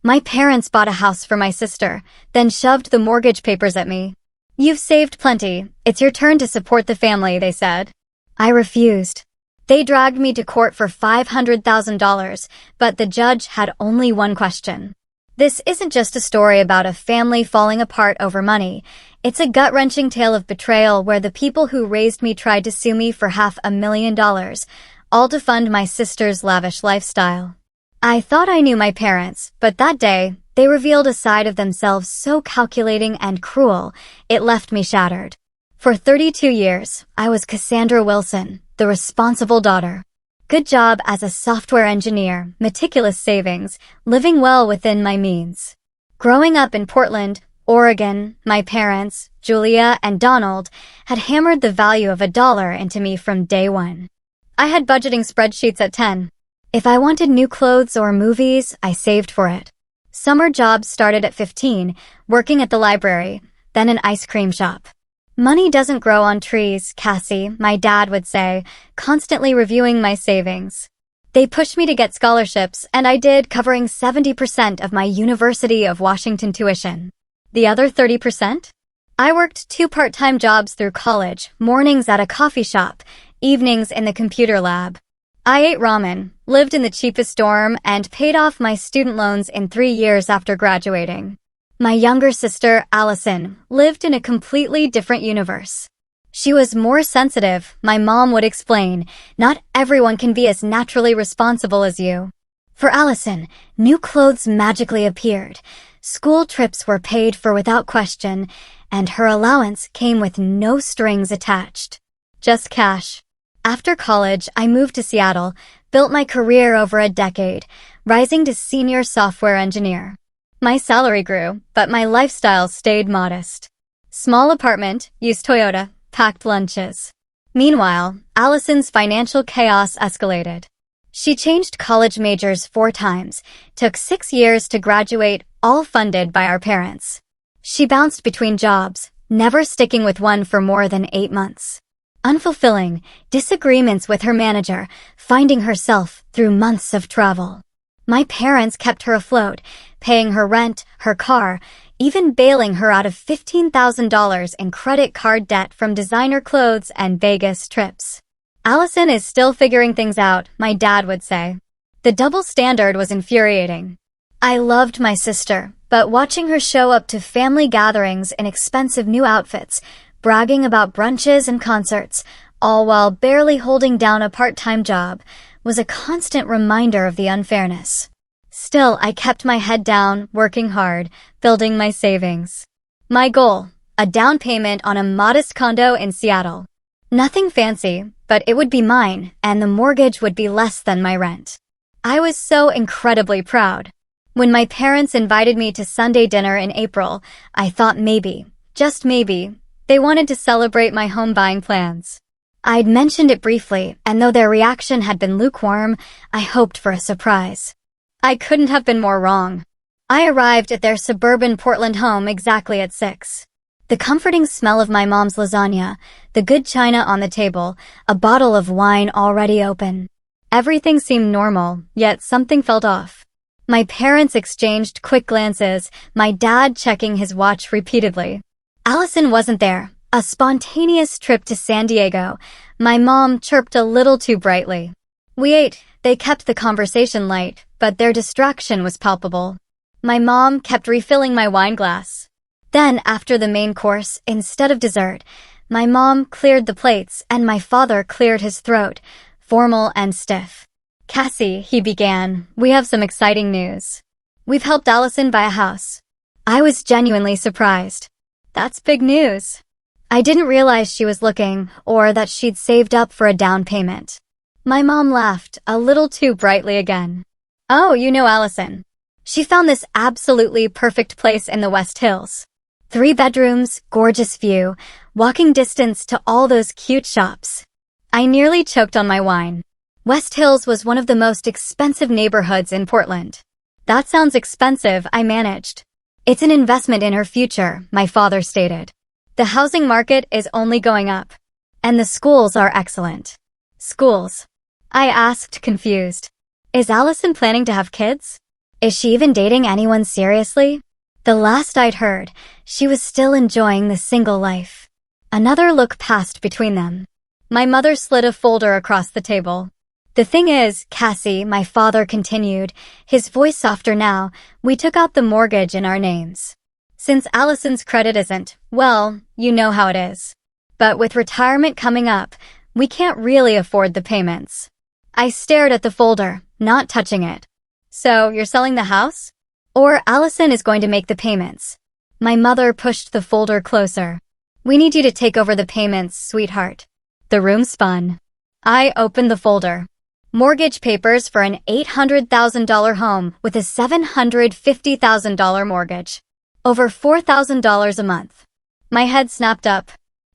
My parents bought a house for my sister, then shoved the mortgage papers at me. "You've saved plenty. It's your turn to support the family," they said. I refused. They dragged me to court for $500,000, but the judge had only one question. This isn't just a story about a family falling apart over money. It's a gut-wrenching tale of betrayal where the people who raised me tried to sue me for $500,000, all to fund my sister's lavish lifestyle. I thought I knew my parents, but that day, they revealed a side of themselves so calculating and cruel, it left me shattered. For 32 years, I was Cassandra Wilson, the responsible daughter. Good job as a software engineer, meticulous savings, living well within my means. Growing up in Portland, Oregon, my parents, Julia and Donald, had hammered the value of $1 into me from day one. I had budgeting spreadsheets at 10. If I wanted new clothes or movies, I saved for it. Summer jobs started at 15, working at the library, then an ice cream shop. "Money doesn't grow on trees, Cassie," my dad would say, constantly reviewing my savings. They pushed me to get scholarships, and I did, covering 70% of my University of Washington tuition. The other 30%? I worked 2 part-time jobs through college, mornings at a coffee shop, evenings in the computer lab. I ate ramen, lived in the cheapest dorm, and paid off my student loans in 3 years after graduating. My younger sister, Allison, lived in a completely different universe. She was more sensitive, my mom would explain. "Not everyone can be as naturally responsible as you." For Allison, new clothes magically appeared. School trips were paid for without question, and her allowance came with no strings attached. Just cash. After college, I moved to Seattle, built my career over a decade, rising to senior software engineer. My salary grew, but my lifestyle stayed modest. Small apartment, used Toyota, packed lunches. Meanwhile, Allison's financial chaos escalated. She changed college majors 4 times, took 6 years to graduate, all funded by our parents. She bounced between jobs, never sticking with one for more than 8 months. Unfulfilling, disagreements with her manager, finding herself through months of travel. My parents kept her afloat, paying her rent, her car, even bailing her out of $15,000 in credit card debt from designer clothes and Vegas trips. "Allison is still figuring things out," my dad would say. The double standard was infuriating. I loved my sister, but watching her show up to family gatherings in expensive new outfits, bragging about brunches and concerts, all while barely holding down a part-time job, was a constant reminder of the unfairness. Still, I kept my head down, working hard, building my savings. My goal, a down payment on a modest condo in Seattle. Nothing fancy, but it would be mine, and the mortgage would be less than my rent. I was so incredibly proud. When my parents invited me to Sunday dinner in April, I thought maybe, just maybe, they wanted to celebrate my home buying plans. I'd mentioned it briefly, and though their reaction had been lukewarm, I hoped for a surprise. I couldn't have been more wrong. I arrived at their suburban Portland home exactly at 6. The comforting smell of my mom's lasagna, the good china on the table, a bottle of wine already open. Everything seemed normal, yet something felt off. My parents exchanged quick glances, my dad checking his watch repeatedly. Allison wasn't there. A spontaneous trip to San Diego. My mom chirped a little too brightly. We ate. They kept the conversation light, but their distraction was palpable. My mom kept refilling my wine glass. Then, after the main course, instead of dessert, my mom cleared the plates and my father cleared his throat, formal and stiff. "Cassie," he began, "we have some exciting news. We've helped Allison buy a house." I was genuinely surprised. That's big news. I didn't realize she was looking, or that she'd saved up for a down payment. My mom laughed, a little too brightly again. "Oh, you know Allison. She found this absolutely perfect place in the West Hills. 3 bedrooms, gorgeous view, walking distance to all those cute shops." I nearly choked on my wine. West Hills was one of the most expensive neighborhoods in Portland. "That sounds expensive," I managed. "It's an investment in her future," my father stated. "The housing market is only going up. And the schools are excellent." "Schools?" I asked, confused. "Is Allison planning to have kids?" Is she even dating anyone seriously? The last I'd heard, she was still enjoying the single life. Another look passed between them. My mother slid a folder across the table. The thing is, Cassie, my father continued, his voice softer now, we took out the mortgage in our names. Since Allison's credit isn't, well, you know how it is. But with retirement coming up, we can't really afford the payments. I stared at the folder, not touching it. So, you're selling the house? Or Allison is going to make the payments? My mother pushed the folder closer. We need you to take over the payments, sweetheart. The room spun. I opened the folder. Mortgage papers for an $800,000 home with a $750,000 mortgage. Over $4,000 a month. My head snapped up.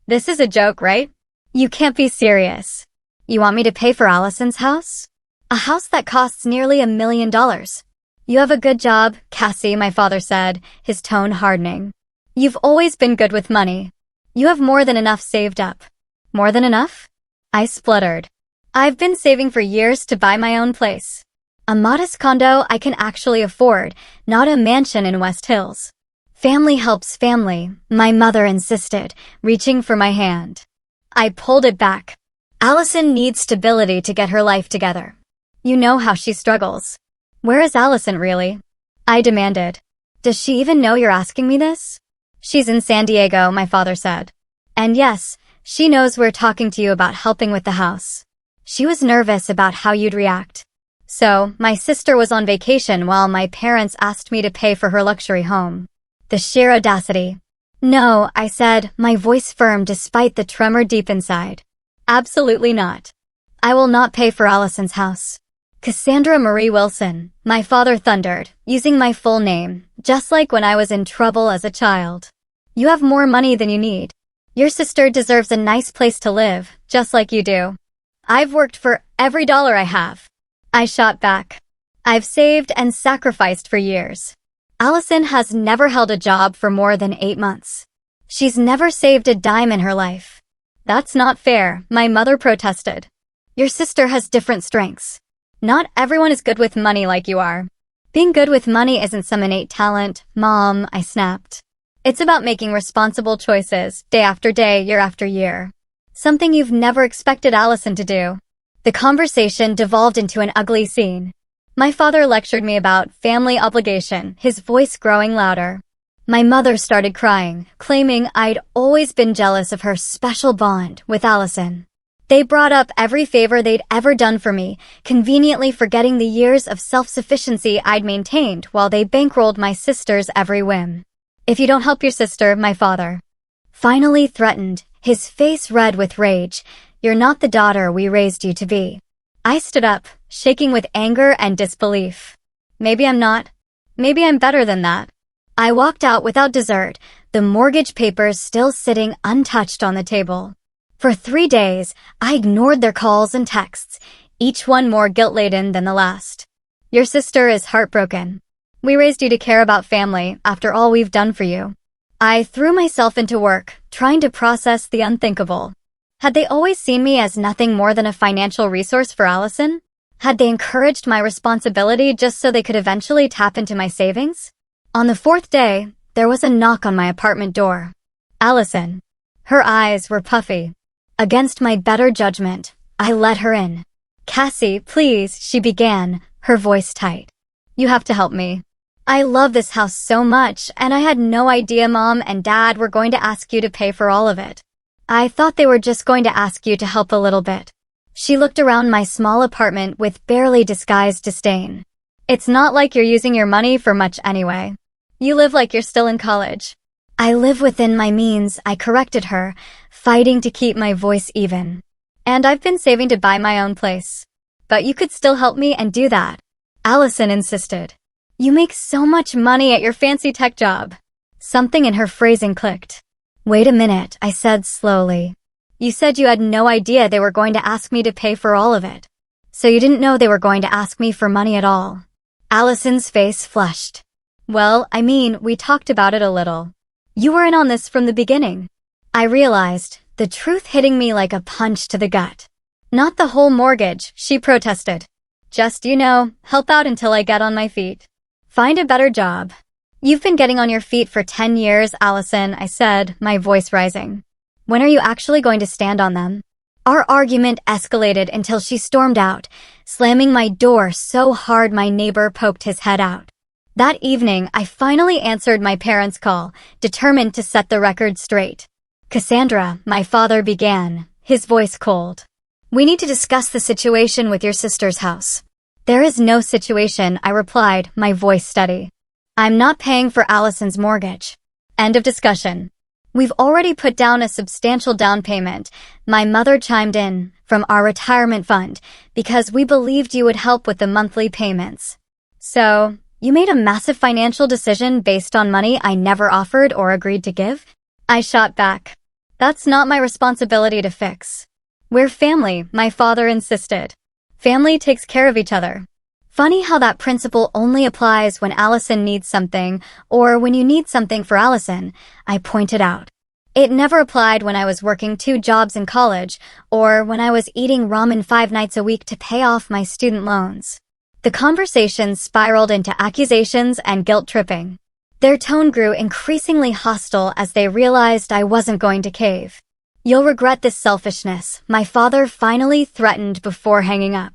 This is a joke, right? You can't be serious. You want me to pay for Allison's house? A house that costs nearly $1 million. You have a good job, Cassie, my father said, his tone hardening. You've always been good with money. You have more than enough saved up. More than enough? I spluttered. I've been saving for years to buy my own place. A modest condo I can actually afford, not a mansion in West Hills. Family helps family, my mother insisted, reaching for my hand. I pulled it back. Allison needs stability to get her life together. You know how she struggles. Where is Allison really? I demanded. Does she even know you're asking me this? She's in San Diego, my father said. And yes, she knows we're talking to you about helping with the house. She was nervous about how you'd react. So, my sister was on vacation while my parents asked me to pay for her luxury home. The sheer audacity. No, I said, my voice firm despite the tremor deep inside. Absolutely not. I will not pay for Allison's house. Cassandra Marie Wilson, my father thundered, using my full name, just like when I was in trouble as a child. You have more money than you need. Your sister deserves a nice place to live, just like you do. I've worked for every dollar I have. I shot back. I've saved and sacrificed for years. Allison has never held a job for more than 8 months. She's never saved a dime in her life. That's not fair, my mother protested. Your sister has different strengths. Not everyone is good with money like you are. Being good with money isn't some innate talent, Mom, I snapped. It's about making responsible choices, day after day, year after year. Something you've never expected Allison to do. The conversation devolved into an ugly scene. My father lectured me about family obligation, his voice growing louder. My mother started crying, claiming I'd always been jealous of her special bond with Allison. They brought up every favor they'd ever done for me, conveniently forgetting the years of self-sufficiency I'd maintained while they bankrolled my sister's every whim. If you don't help your sister, my father finally threatened, his face red with rage, you're not the daughter we raised you to be. I stood up, shaking with anger and disbelief. Maybe I'm not. Maybe I'm better than that. I walked out without dessert, the mortgage papers still sitting untouched on the table. For 3 days, I ignored their calls and texts, each one more guilt-laden than the last. Your sister is heartbroken. We raised you to care about family after all we've done for you. I threw myself into work, trying to process the unthinkable. Had they always seen me as nothing more than a financial resource for Allison? Had they encouraged my responsibility just so they could eventually tap into my savings? On the 4th day, there was a knock on my apartment door. Allison. Her eyes were puffy. Against my better judgment, I let her in. Cassie, please, she began, her voice tight. You have to help me. I love this house so much, and I had no idea Mom and Dad were going to ask you to pay for all of it. I thought they were just going to ask you to help a little bit. She looked around my small apartment with barely disguised disdain. It's not like you're using your money for much anyway. You live like you're still in college. I live within my means, I corrected her, fighting to keep my voice even. And I've been saving to buy my own place. But you could still help me and do that. Allison insisted. You make so much money at your fancy tech job. Something in her phrasing clicked. Wait a minute, I said slowly. You said you had no idea they were going to ask me to pay for all of it. So you didn't know they were going to ask me for money at all. Allison's face flushed. Well, I mean, we talked about it a little. You were in on this from the beginning. I realized, the truth hitting me like a punch to the gut. Not the whole mortgage, she protested. Just, help out until I get on my feet. Find a better job. You've been getting on your feet for 10 years, Allison, I said, my voice rising. When are you actually going to stand on them? Our argument escalated until she stormed out, slamming my door so hard my neighbor poked his head out. That evening, I finally answered my parents' call, determined to set the record straight. Cassandra, my father began, his voice cold. We need to discuss the situation with your sister's house. There is no situation, I replied, my voice steady. I'm not paying for Allison's mortgage. End of discussion. We've already put down a substantial down payment, my mother chimed in, from our retirement fund, because we believed you would help with the monthly payments. So, you made a massive financial decision based on money I never offered or agreed to give? I shot back. That's not my responsibility to fix. We're family, my father insisted. Family takes care of each other. Funny how that principle only applies when Allison needs something, or when you need something for Allison, I pointed out. It never applied when I was working 2 jobs in college, or when I was eating ramen 5 nights a week to pay off my student loans. The conversation spiraled into accusations and guilt-tripping. Their tone grew increasingly hostile as they realized I wasn't going to cave. You'll regret this selfishness, my father finally threatened before hanging up.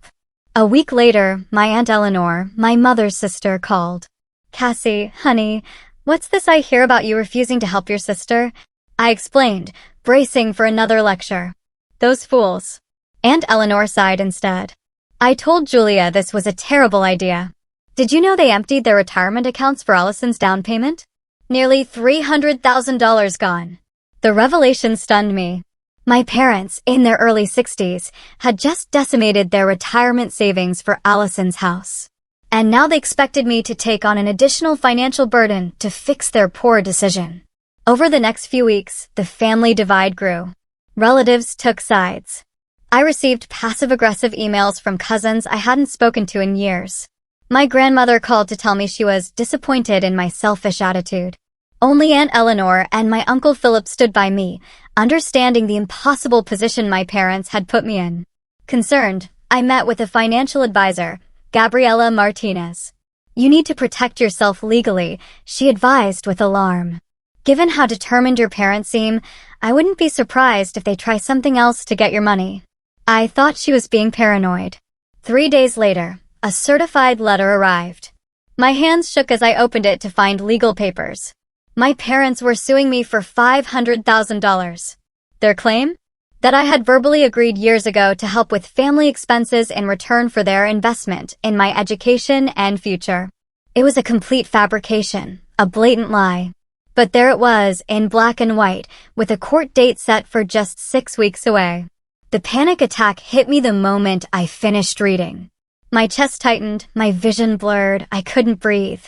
A week later, my Aunt Eleanor, my mother's sister, called. Cassie, honey, what's this I hear about you refusing to help your sister? I explained, bracing for another lecture. Those fools. Aunt Eleanor sighed instead. I told Julia this was a terrible idea. Did you know they emptied their retirement accounts for Allison's down payment? Nearly $300,000 gone. The revelation stunned me. My parents, in their early 60s, had just decimated their retirement savings for Allison's house. And now they expected me to take on an additional financial burden to fix their poor decision. Over the next few weeks, the family divide grew. Relatives took sides. I received passive-aggressive emails from cousins I hadn't spoken to in years. My grandmother called to tell me she was disappointed in my selfish attitude. Only Aunt Eleanor and my Uncle Philip stood by me, understanding the impossible position my parents had put me in. Concerned, I met with a financial advisor, Gabriela Martinez. You need to protect yourself legally, she advised with alarm. Given how determined your parents seem, I wouldn't be surprised if they try something else to get your money. I thought she was being paranoid. 3 days later, a certified letter arrived. My hands shook as I opened it to find legal papers. My parents were suing me for $500,000. Their claim? That I had verbally agreed years ago to help with family expenses in return for their investment in my education and future. It was a complete fabrication, a blatant lie. But there it was, in black and white, with a court date set for just 6 weeks away. The panic attack hit me the moment I finished reading. My chest tightened, my vision blurred, I couldn't breathe.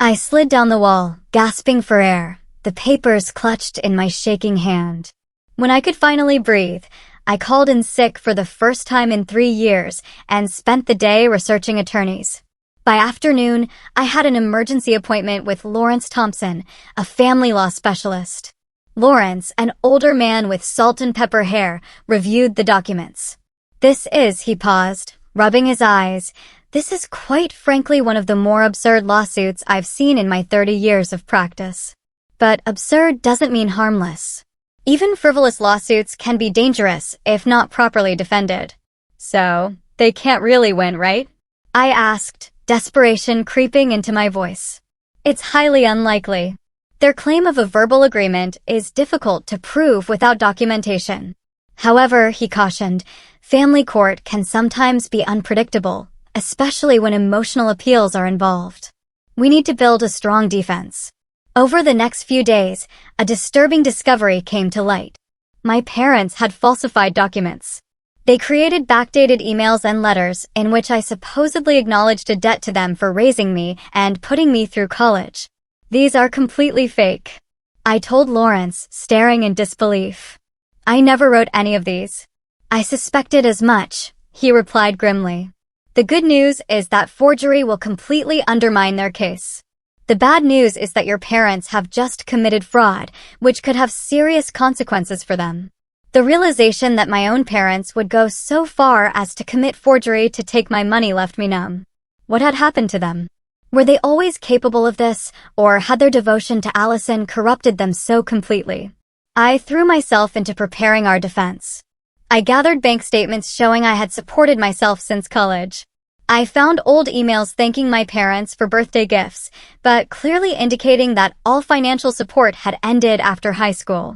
I slid down the wall, gasping for air, the papers clutched in my shaking hand. When I could finally breathe, I called in sick for the first time in 3 years and spent the day researching attorneys. By afternoon, I had an emergency appointment with Lawrence Thompson, a family law specialist. Lawrence, an older man with salt and pepper hair, reviewed the documents. This is, he paused, rubbing his eyes, this is quite frankly one of the more absurd lawsuits I've seen in my 30 years of practice. But absurd doesn't mean harmless. Even frivolous lawsuits can be dangerous if not properly defended. So, they can't really win, right? I asked, desperation creeping into my voice. It's highly unlikely. Their claim of a verbal agreement is difficult to prove without documentation. However, he cautioned, family court can sometimes be unpredictable, especially when emotional appeals are involved. We need to build a strong defense. Over the next few days, a disturbing discovery came to light. My parents had falsified documents. They created backdated emails and letters in which I supposedly acknowledged a debt to them for raising me and putting me through college. These are completely fake. I told Lawrence, staring in disbelief. I never wrote any of these. I suspected as much, he replied grimly. The good news is that forgery will completely undermine their case. The bad news is that your parents have just committed fraud, which could have serious consequences for them. The realization that my own parents would go so far as to commit forgery to take my money left me numb. What had happened to them? Were they always capable of this, or had their devotion to Allison corrupted them so completely? I threw myself into preparing our defense. I gathered bank statements showing I had supported myself since college. I found old emails thanking my parents for birthday gifts, but clearly indicating that all financial support had ended after high school.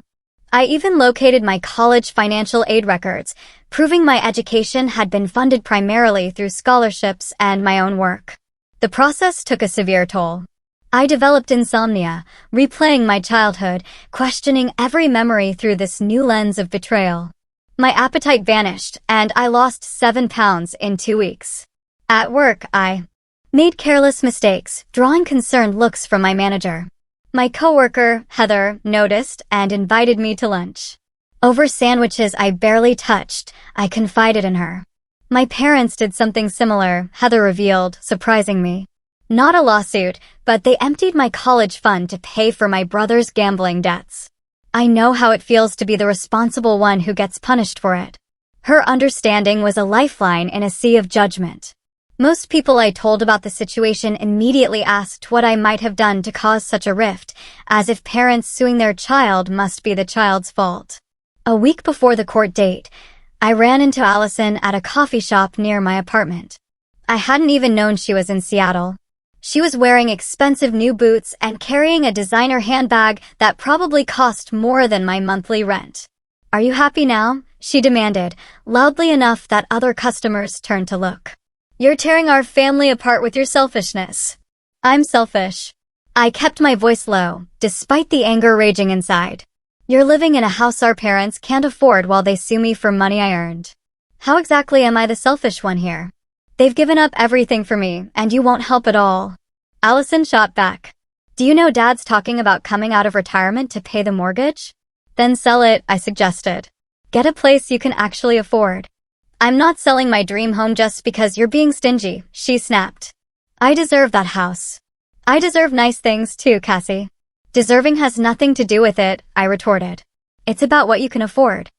I even located my college financial aid records, proving my education had been funded primarily through scholarships and my own work. The process took a severe toll. I developed insomnia, replaying my childhood, questioning every memory through this new lens of betrayal. My appetite vanished, and I lost 7 pounds in 2 weeks. At work, I made careless mistakes, drawing concerned looks from my manager. My coworker, Heather, noticed and invited me to lunch. Over sandwiches I barely touched, I confided in her. My parents did something similar, Heather revealed, surprising me. Not a lawsuit, but they emptied my college fund to pay for my brother's gambling debts. I know how it feels to be the responsible one who gets punished for it. Her understanding was a lifeline in a sea of judgment. Most people I told about the situation immediately asked what I might have done to cause such a rift, as if parents suing their child must be the child's fault. A week before the court date, I ran into Allison at a coffee shop near my apartment. I hadn't even known she was in Seattle. She was wearing expensive new boots and carrying a designer handbag that probably cost more than my monthly rent. "Are you happy now?" she demanded, loudly enough that other customers turned to look. "You're tearing our family apart with your selfishness." "I'm selfish." I kept my voice low, despite the anger raging inside. "You're living in a house our parents can't afford while they sue me for money I earned." "How exactly am I the selfish one here? They've given up everything for me, and you won't help at all." Allison shot back. "Do you know Dad's talking about coming out of retirement to pay the mortgage?" "Then sell it," I suggested. "Get a place you can actually afford." "I'm not selling my dream home just because you're being stingy," she snapped. "I deserve that house." "I deserve nice things too, Cassie." "Deserving has nothing to do with it," I retorted. "It's about what you can afford."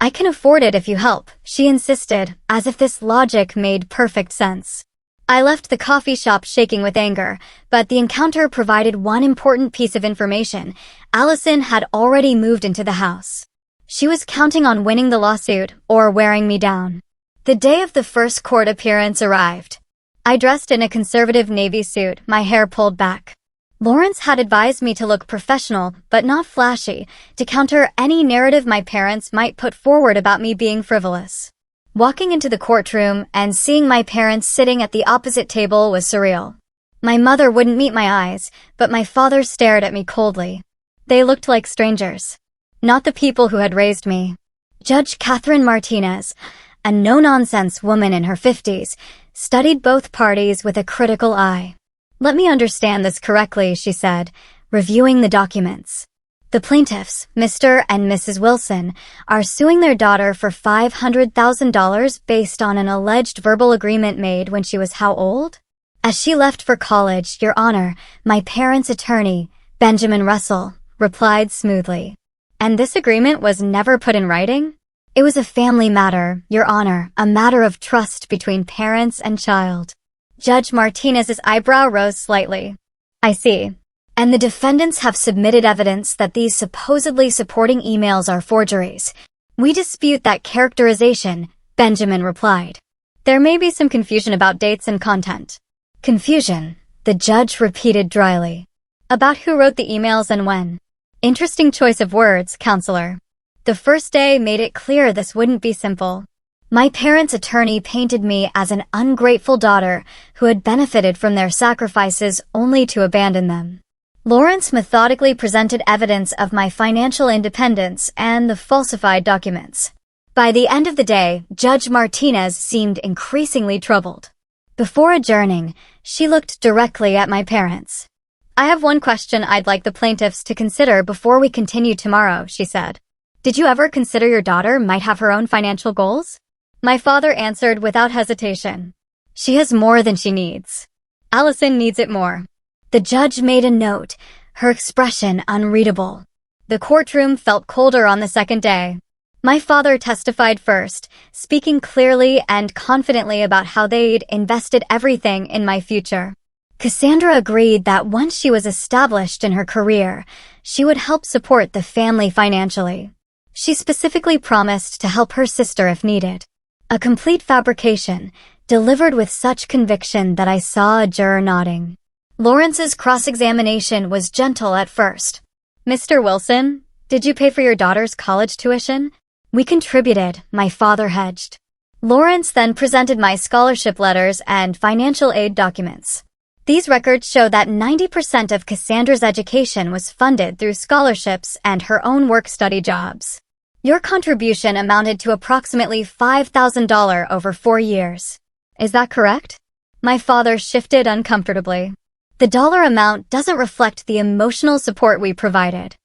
"I can afford it if you help," she insisted, as if this logic made perfect sense. I left the coffee shop shaking with anger, but the encounter provided one important piece of information. Allison had already moved into the house. She was counting on winning the lawsuit or wearing me down. The day of the first court appearance arrived. I dressed in a conservative navy suit, my hair pulled back. Lawrence had advised me to look professional, but not flashy, to counter any narrative my parents might put forward about me being frivolous. Walking into the courtroom and seeing my parents sitting at the opposite table was surreal. My mother wouldn't meet my eyes, but my father stared at me coldly. They looked like strangers. Not the people who had raised me. Judge Catherine Martinez, a no-nonsense woman in her 50s, studied both parties with a critical eye. "Let me understand this correctly," she said, reviewing the documents. "The plaintiffs, Mr. and Mrs. Wilson, are suing their daughter for $500,000 based on an alleged verbal agreement made when she was how old?" "As she left for college, Your Honor, my parents' attorney, Benjamin Russell, replied smoothly." "And this agreement was never put in writing?" "It was a family matter, Your Honor, a matter of trust between parents and child." Judge Martinez's eyebrow rose slightly. "I see. And the defendants have submitted evidence that these supposedly supporting emails are forgeries. We dispute that characterization," Benjamin replied. "There may be some confusion about dates and content." "Confusion," the judge repeated dryly. "About who wrote the emails and when." "Interesting choice of words, counselor." The first day made it clear this wouldn't be simple. My parents' attorney painted me as an ungrateful daughter who had benefited from their sacrifices only to abandon them. Lawrence methodically presented evidence of my financial independence and the falsified documents. By the end of the day, Judge Martinez seemed increasingly troubled. Before adjourning, she looked directly at my parents. "I have one question I'd like the plaintiffs to consider before we continue tomorrow," she said. "Did you ever consider your daughter might have her own financial goals?" My father answered without hesitation. "She has more than she needs. Allison needs it more." The judge made a note, her expression unreadable. The courtroom felt colder on the second day. My father testified first, speaking clearly and confidently about how they'd invested everything in my future. Cassandra agreed that once she was established in her career, she would help support the family financially. She specifically promised to help her sister if needed. A complete fabrication, delivered with such conviction that I saw a juror nodding. Lawrence's cross-examination was gentle at first. "Mr. Wilson, did you pay for your daughter's college tuition?" "We contributed," my father hedged. Lawrence then presented my scholarship letters and financial aid documents. These records show that 90% of Cassandra's education was funded through scholarships and her own work-study jobs. Your contribution amounted to approximately $5,000 over 4 years. Is that correct? My father shifted uncomfortably. The dollar amount doesn't reflect the emotional support we provided.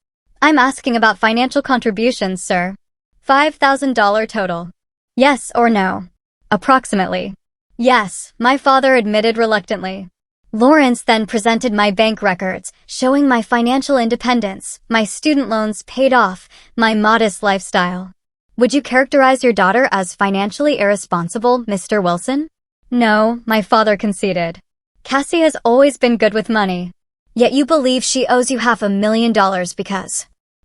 I'm asking about financial contributions, sir. $5,000 total. Yes or no? Approximately. Yes, my father admitted reluctantly. Lawrence then presented my bank records, showing my financial independence, my student loans paid off, my modest lifestyle. "Would you characterize your daughter as financially irresponsible, Mr. Wilson?" "No," my father conceded. "Cassie has always been good with money. Yet you believe she owes you $500,000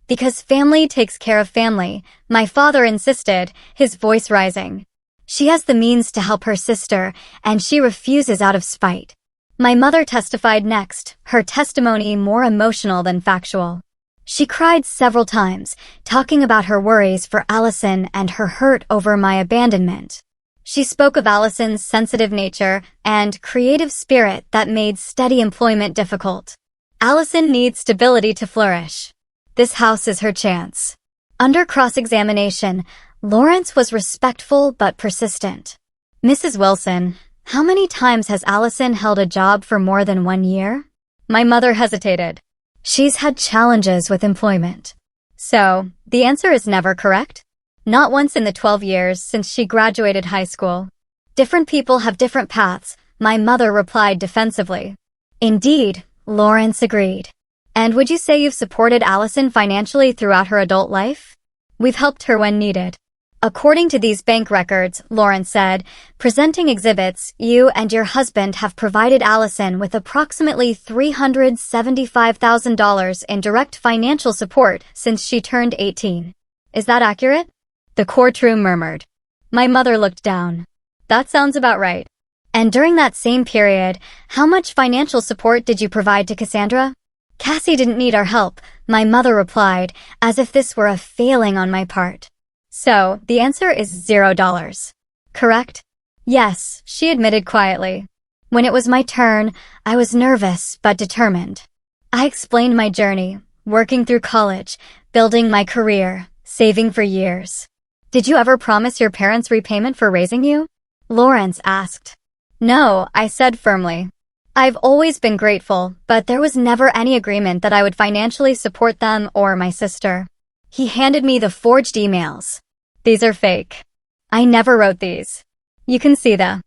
because family takes care of family," my father insisted, his voice rising. "She has the means to help her sister, and she refuses out of spite." My mother testified next, her testimony more emotional than factual. She cried several times, talking about her worries for Allison and her hurt over my abandonment. She spoke of Allison's sensitive nature and creative spirit that made steady employment difficult. "Allison needs stability to flourish. This house is her chance." Under cross-examination, Lawrence was respectful but persistent. "Mrs. Wilson, how many times has Allison held a job for more than 1 year?" My mother hesitated. "She's had challenges with employment." "So, the answer is never correct?" "Not once in the 12 years since she graduated high school." "Different people have different paths," my mother replied defensively. "Indeed," Lawrence agreed. "And would you say you've supported Allison financially throughout her adult life?" "We've helped her when needed." "According to these bank records," Lawrence said, presenting exhibits, "you and your husband have provided Allison with approximately $375,000 in direct financial support since she turned 18. Is that accurate?" The courtroom murmured. My mother looked down. "That sounds about right." "And during that same period, how much financial support did you provide to Cassandra?" "Cassie didn't need our help," my mother replied, as if this were a failing on my part. "So, the answer is $0. Correct?" "Yes," she admitted quietly. When it was my turn, I was nervous but determined. I explained my journey, working through college, building my career, saving for years. "Did you ever promise your parents repayment for raising you?" Lawrence asked. "No," I said firmly. "I've always been grateful, but there was never any agreement that I would financially support them or my sister." He handed me the forged emails. "These are fake. I never wrote these. You can see the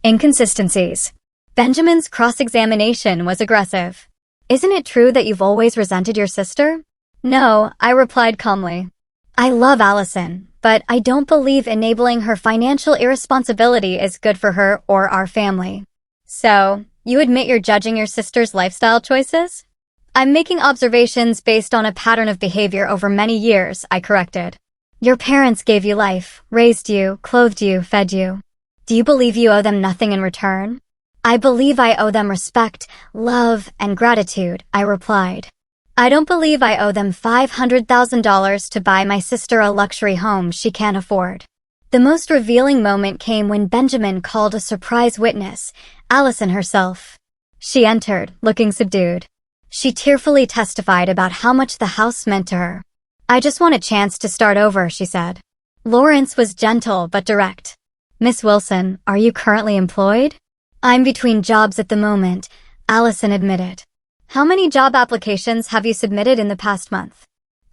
inconsistencies." Benjamin's cross-examination was aggressive. "Isn't it true that you've always resented your sister?" "No," I replied calmly. "I love Allison, but I don't believe enabling her financial irresponsibility is good for her or our family." "So, you admit you're judging your sister's lifestyle choices?" "I'm making observations based on a pattern of behavior over many years," I corrected. "Your parents gave you life, raised you, clothed you, fed you. Do you believe you owe them nothing in return?" "I believe I owe them respect, love, and gratitude," I replied. "I don't believe I owe them $500,000 to buy my sister a luxury home she can't afford." The most revealing moment came when Benjamin called a surprise witness, Allison herself. She entered, looking subdued. She tearfully testified about how much the house meant to her. "I just want a chance to start over," she said. Lawrence was gentle but direct. "Miss Wilson, are you currently employed?" "I'm between jobs at the moment," Allison admitted. "How many job applications have you submitted in the past month?"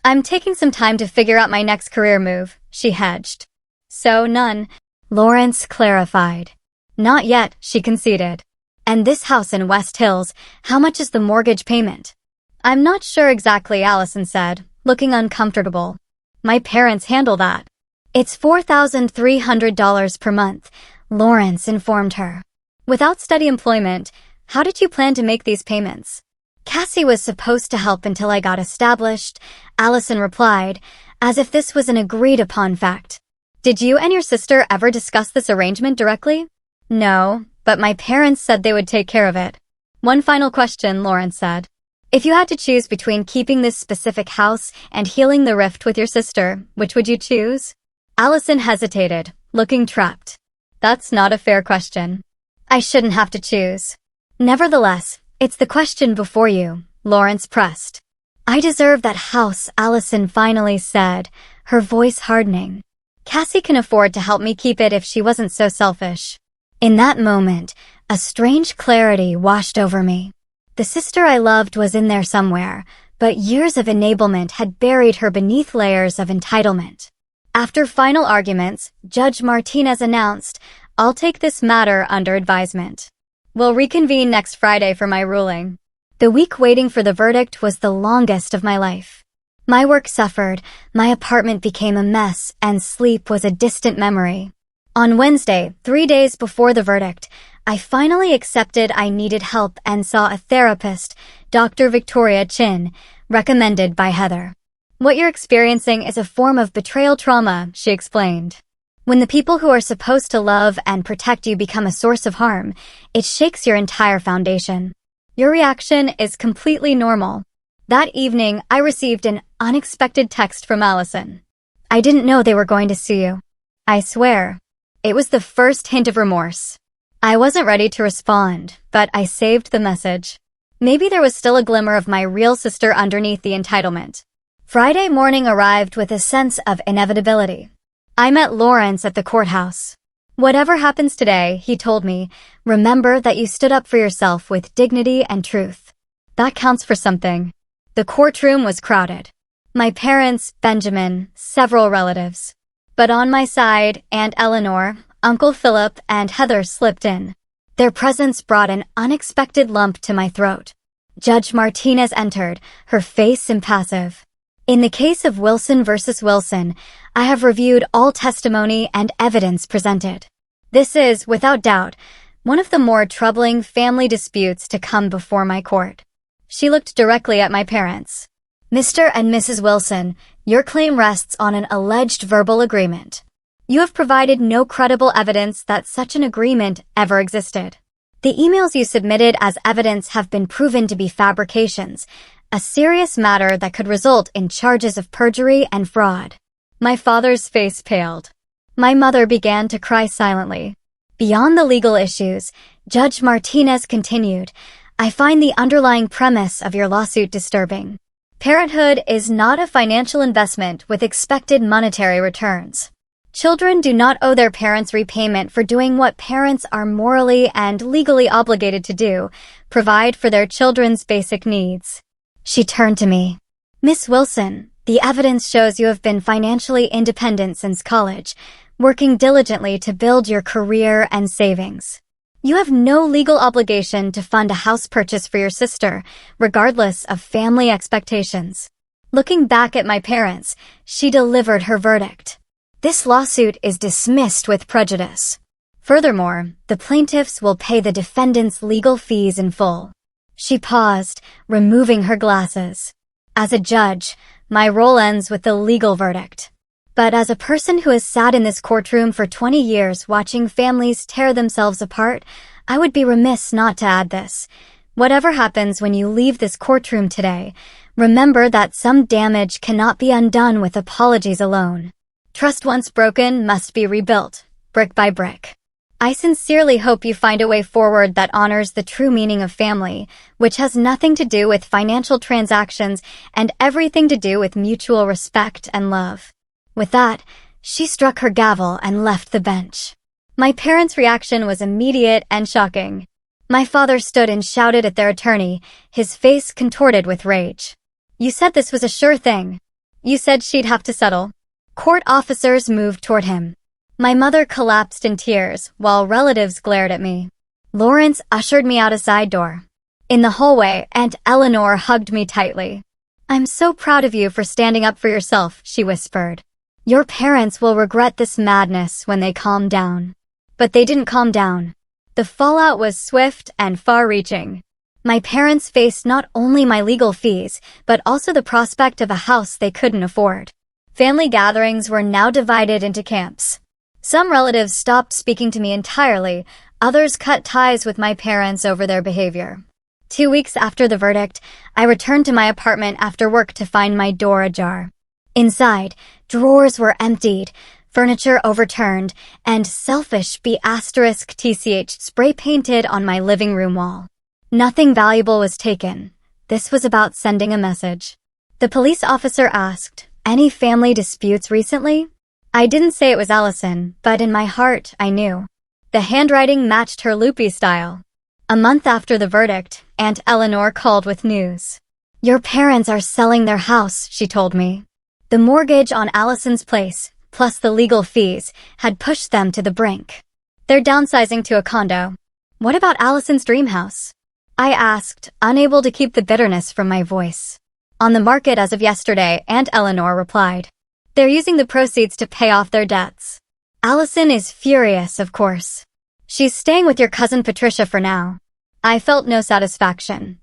"I'm taking some time to figure out my next career move," she hedged. "So none," Lawrence clarified. "Not yet," she conceded. "And this house in West Hills, how much is the mortgage payment?" "I'm not sure exactly," Allison said, looking uncomfortable. "My parents handle that." "It's $4,300 per month," Lawrence informed her. "Without steady employment, How did you plan to make these payments? Cassie was supposed to help until I got established, Allison replied, as if this was an agreed-upon fact. Did you and your sister ever discuss this arrangement directly? No, but my parents said they would take care of it. One final question, Lawrence said. If you had to choose between keeping this specific house and healing the rift with your sister, which would you choose? Allison hesitated, looking trapped. That's not a fair question. I shouldn't have to choose. Nevertheless, it's the question before you, Lawrence pressed. I deserve that house, Allison finally said, her voice hardening. Cassie can afford to help me keep it if she wasn't so selfish. In that moment, a strange clarity washed over me. The sister I loved was in there somewhere, but years of enablement had buried her beneath layers of entitlement. After final arguments, Judge Martinez announced, "I'll take this matter under advisement. We'll reconvene next Friday for my ruling." The week waiting for the verdict was the longest of my life. My work suffered, my apartment became a mess, and sleep was a distant memory. On Wednesday, 3 days before the verdict, I finally accepted I needed help and saw a therapist, Dr. Victoria Chin, recommended by Heather. "What you're experiencing is a form of betrayal trauma," she explained. "When the people who are supposed to love and protect you become a source of harm, it shakes your entire foundation. Your reaction is completely normal." That evening, I received an unexpected text from Allison. "I didn't know they were going to sue you." I swear, it was the first hint of remorse. I wasn't ready to respond, but I saved the message. Maybe there was still a glimmer of my real sister underneath the entitlement. Friday morning arrived with a sense of inevitability. I met Lawrence at the courthouse. "Whatever happens today," he told me, "remember that you stood up for yourself with dignity and truth. That counts for something." The courtroom was crowded. My parents, Benjamin, several relatives. But on my side, Aunt Eleanor, Uncle Philip, and Heather slipped in. Their presence brought an unexpected lump to my throat. Judge Martinez entered, her face impassive. "In the case of Wilson versus Wilson, I have reviewed all testimony and evidence presented. This is, without doubt, one of the more troubling family disputes to come before my court." She looked directly at my parents. "Mr. and Mrs. Wilson, your claim rests on an alleged verbal agreement. You have provided no credible evidence that such an agreement ever existed. The emails you submitted as evidence have been proven to be fabrications, a serious matter that could result in charges of perjury and fraud." My father's face paled. My mother began to cry silently. Beyond the legal issues, Judge Martinez continued, "I find the underlying premise of your lawsuit disturbing. Parenthood is not a financial investment with expected monetary returns. Children do not owe their parents repayment for doing what parents are morally and legally obligated to do, provide for their children's basic needs." She turned to me. "Miss Wilson, the evidence shows you have been financially independent since college, working diligently to build your career and savings. You have no legal obligation to fund a house purchase for your sister, regardless of family expectations." Looking back at my parents, she delivered her verdict. "This lawsuit is dismissed with prejudice. Furthermore, the plaintiffs will pay the defendant's legal fees in full." She paused, removing her glasses. As a judge, my role ends with the legal verdict. But as a person who has sat in this courtroom for 20 years watching families tear themselves apart, I would be remiss not to add this. Whatever happens when you leave this courtroom today, remember that some damage cannot be undone with apologies alone. Trust once broken must be rebuilt, brick by brick. I sincerely hope you find a way forward that honors the true meaning of family, which has nothing to do with financial transactions and everything to do with mutual respect and love. With that, she struck her gavel and left the bench. My parents' reaction was immediate and shocking. My father stood and shouted at their attorney, his face contorted with rage. "You said this was a sure thing. You said she'd have to settle." Court officers moved toward him. My mother collapsed in tears, while relatives glared at me. Lawrence ushered me out a side door. In the hallway, Aunt Eleanor hugged me tightly. "I'm so proud of you for standing up for yourself," she whispered. "Your parents will regret this madness when they calm down." But they didn't calm down. The fallout was swift and far-reaching. My parents faced not only my legal fees, but also the prospect of a house they couldn't afford. Family gatherings were now divided into camps. Some relatives stopped speaking to me entirely, others cut ties with my parents over their behavior. 2 weeks after the verdict, I returned to my apartment after work to find my door ajar. Inside, drawers were emptied, furniture overturned, and selfish *TCH spray-painted on my living room wall. Nothing valuable was taken. This was about sending a message. The police officer asked, "Any family disputes recently?" I didn't say it was Allison, but in my heart, I knew. The handwriting matched her loopy style. A month after the verdict, Aunt Eleanor called with news. "Your parents are selling their house," she told me. The mortgage on Allison's place, plus the legal fees, had pushed them to the brink. They're downsizing to a condo. What about Allison's dream house? I asked, unable to keep the bitterness from my voice. On the market as of yesterday, Aunt Eleanor replied. They're using the proceeds to pay off their debts. Allison is furious, of course. She's staying with your cousin Patricia for now. I felt no satisfaction.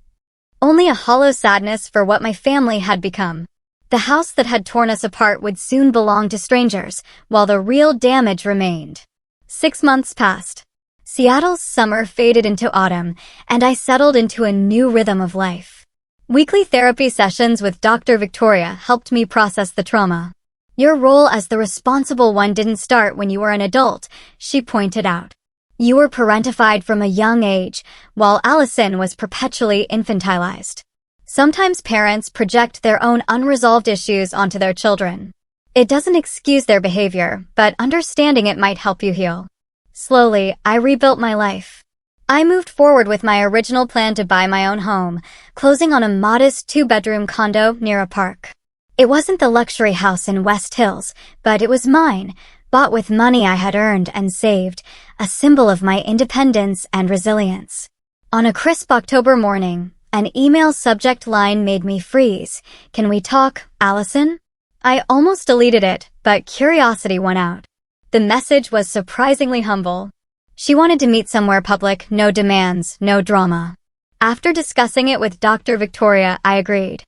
Only a hollow sadness for what my family had become. The house that had torn us apart would soon belong to strangers, while the real damage remained. 6 months passed. Seattle's summer faded into autumn, and I settled into a new rhythm of life. Weekly therapy sessions with Dr. Victoria helped me process the trauma. Your role as the responsible one didn't start when you were an adult, she pointed out. You were parentified from a young age, while Allison was perpetually infantilized. Sometimes parents project their own unresolved issues onto their children. It doesn't excuse their behavior, but understanding it might help you heal. Slowly, I rebuilt my life. I moved forward with my original plan to buy my own home, closing on a modest 2-bedroom condo near a park. It wasn't the luxury house in West Hills, but it was mine, bought with money I had earned and saved, a symbol of my independence and resilience. On a crisp October morning, an email subject line made me freeze. "Can we talk, Allison?" I almost deleted it, but curiosity won out. The message was surprisingly humble. She wanted to meet somewhere public, no demands, no drama. After discussing it with Dr. Victoria, I agreed.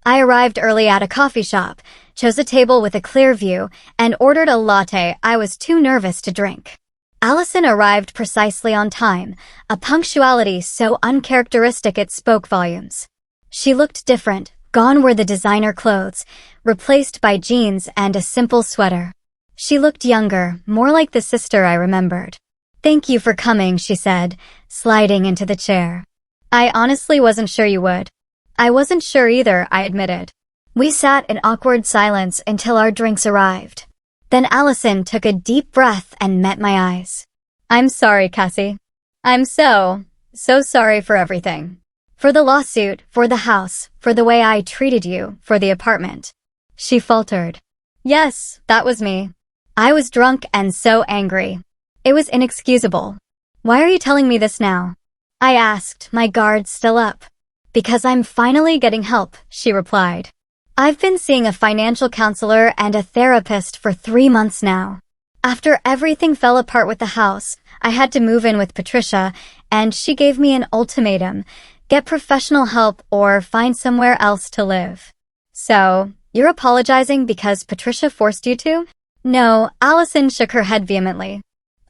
I arrived early at a coffee shop, chose a table with a clear view, and ordered a latte I was too nervous to drink. Allison arrived precisely on time, a punctuality so uncharacteristic it spoke volumes. She looked different, gone were the designer clothes, replaced by jeans and a simple sweater. She looked younger, more like the sister I remembered. "Thank you for coming," she said, sliding into the chair. "I honestly wasn't sure you would." "I wasn't sure either," I admitted. We sat in awkward silence until our drinks arrived. Then Allison took a deep breath and met my eyes. "I'm sorry, Cassie. I'm so sorry for everything. For the lawsuit, for the house, for the way I treated you, for the apartment." She faltered. "Yes, that was me. I was drunk and so angry. It was inexcusable." "Why are you telling me this now?" I asked, my guard still up. "Because I'm finally getting help," she replied. "I've been seeing a financial counselor and a therapist for 3 months now. After everything fell apart with the house, I had to move in with Patricia, and she gave me an ultimatum: get professional help or find somewhere else to live." "So, you're apologizing because Patricia forced you to?" "No," Allison shook her head vehemently.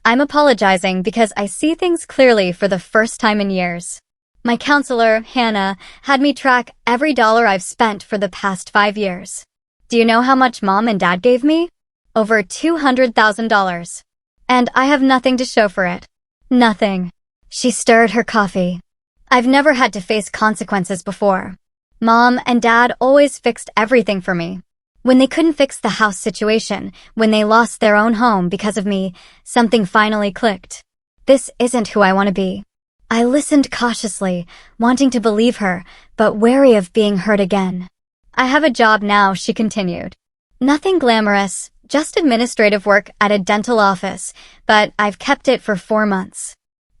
"I'm apologizing because I see things clearly for the first time in years. My counselor, Hannah, had me track every dollar I've spent for the past 5 years. Do you know how much Mom and Dad gave me? Over $200,000. And I have nothing to show for it. Nothing." She stirred her coffee. "I've never had to face consequences before. Mom and Dad always fixed everything for me. When they couldn't fix the house situation, when they lost their own home because of me, something finally clicked. This isn't who I want to be." I listened cautiously, wanting to believe her, but wary of being hurt again. "I have a job now," she continued. "Nothing glamorous, just administrative work at a dental office, but I've kept it for 4 months.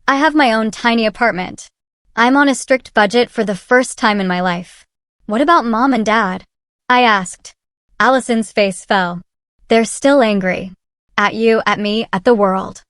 I have my own tiny apartment. I'm on a strict budget for the first time in my life." "What about Mom and Dad?" I asked. Allison's face fell. "They're still angry. At you, at me, at the world.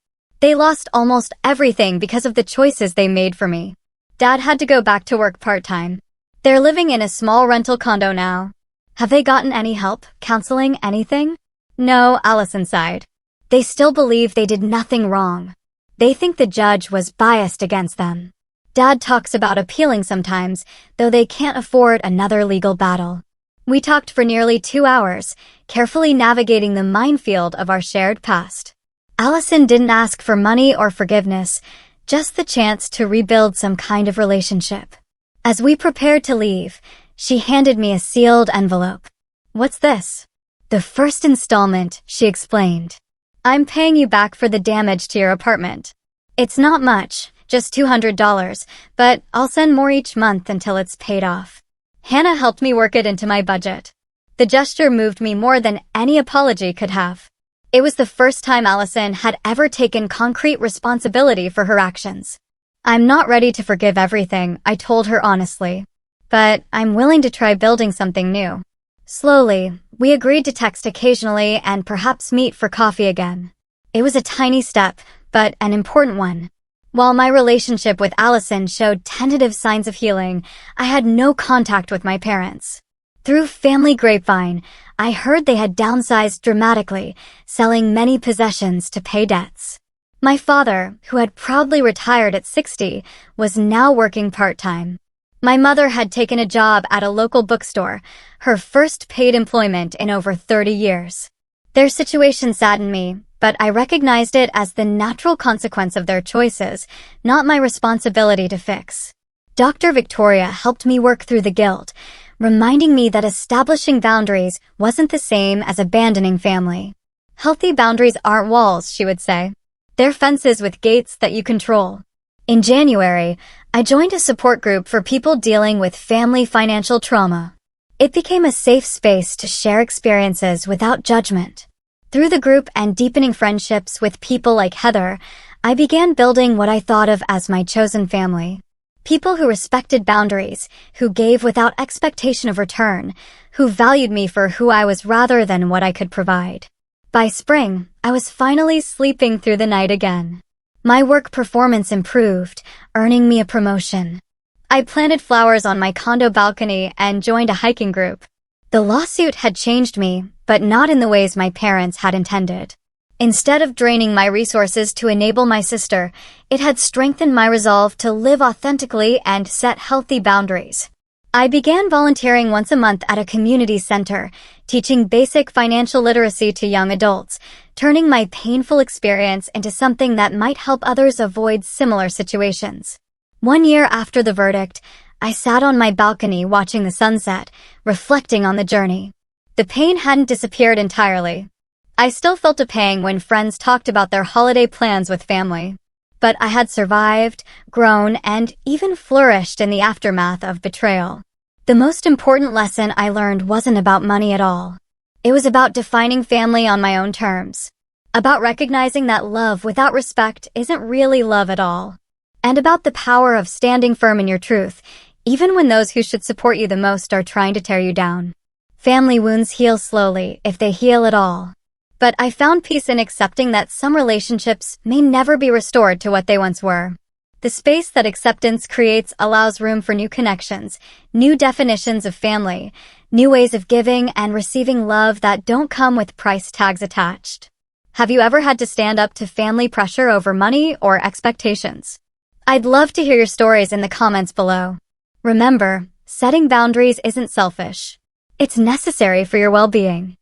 They lost almost everything because of the choices they made for me. Dad had to go back to work part-time. They're living in a small rental condo now. Have they gotten any help, counseling, anything? No, Allison sighed. They still believe they did nothing wrong. They think the judge was biased against them. Dad talks about appealing sometimes, though they can't afford another legal battle. We talked for nearly 2 hours, carefully navigating the minefield of our shared past. Allison didn't ask for money or forgiveness, just the chance to rebuild some kind of relationship. As we prepared to leave, she handed me a sealed envelope. What's this? The first installment, she explained. I'm paying you back for the damage to your apartment. It's not much, just $200, but I'll send more each month until it's paid off. Hannah helped me work it into my budget. The gesture moved me more than any apology could have. It was the first time Allison had ever taken concrete responsibility for her actions. I'm not ready to forgive everything, I told her honestly. But I'm willing to try building something new. Slowly, we agreed to text occasionally and perhaps meet for coffee again. It was a tiny step, but an important one. While my relationship with Allison showed tentative signs of healing, I had no contact with my parents. Through family grapevine, I heard they had downsized dramatically, selling many possessions to pay debts. My father, who had proudly retired at 60, was now working part-time. My mother had taken a job at a local bookstore, her first paid employment in over 30 years. Their situation saddened me, but I recognized it as the natural consequence of their choices, not my responsibility to fix. Dr. Victoria helped me work through the guilt, reminding me that establishing boundaries wasn't the same as abandoning family. Healthy boundaries aren't walls, she would say. They're fences with gates that you control. In January, I joined a support group for people dealing with family financial trauma. It became a safe space to share experiences without judgment. Through the group and deepening friendships with people like Heather, I began building what I thought of as my chosen family. People who respected boundaries, who gave without expectation of return, who valued me for who I was rather than what I could provide. By spring, I was finally sleeping through the night again. My work performance improved, earning me a promotion. I planted flowers on my condo balcony and joined a hiking group. The lawsuit had changed me, but not in the ways my parents had intended. Instead of draining my resources to enable my sister, it had strengthened my resolve to live authentically and set healthy boundaries. I began volunteering once a month at a community center, teaching basic financial literacy to young adults, turning my painful experience into something that might help others avoid similar situations. 1 year after the verdict, I sat on my balcony watching the sunset, reflecting on the journey. The pain hadn't disappeared entirely. I still felt a pang when friends talked about their holiday plans with family. But I had survived, grown, and even flourished in the aftermath of betrayal. The most important lesson I learned wasn't about money at all. It was about defining family on my own terms. About recognizing that love without respect isn't really love at all. And about the power of standing firm in your truth, even when those who should support you the most are trying to tear you down. Family wounds heal slowly, if they heal at all. But I found peace in accepting that some relationships may never be restored to what they once were. The space that acceptance creates allows room for new connections, new definitions of family, new ways of giving and receiving love that don't come with price tags attached. Have you ever had to stand up to family pressure over money or expectations? I'd love to hear your stories in the comments below. Remember, setting boundaries isn't selfish. It's necessary for your well-being.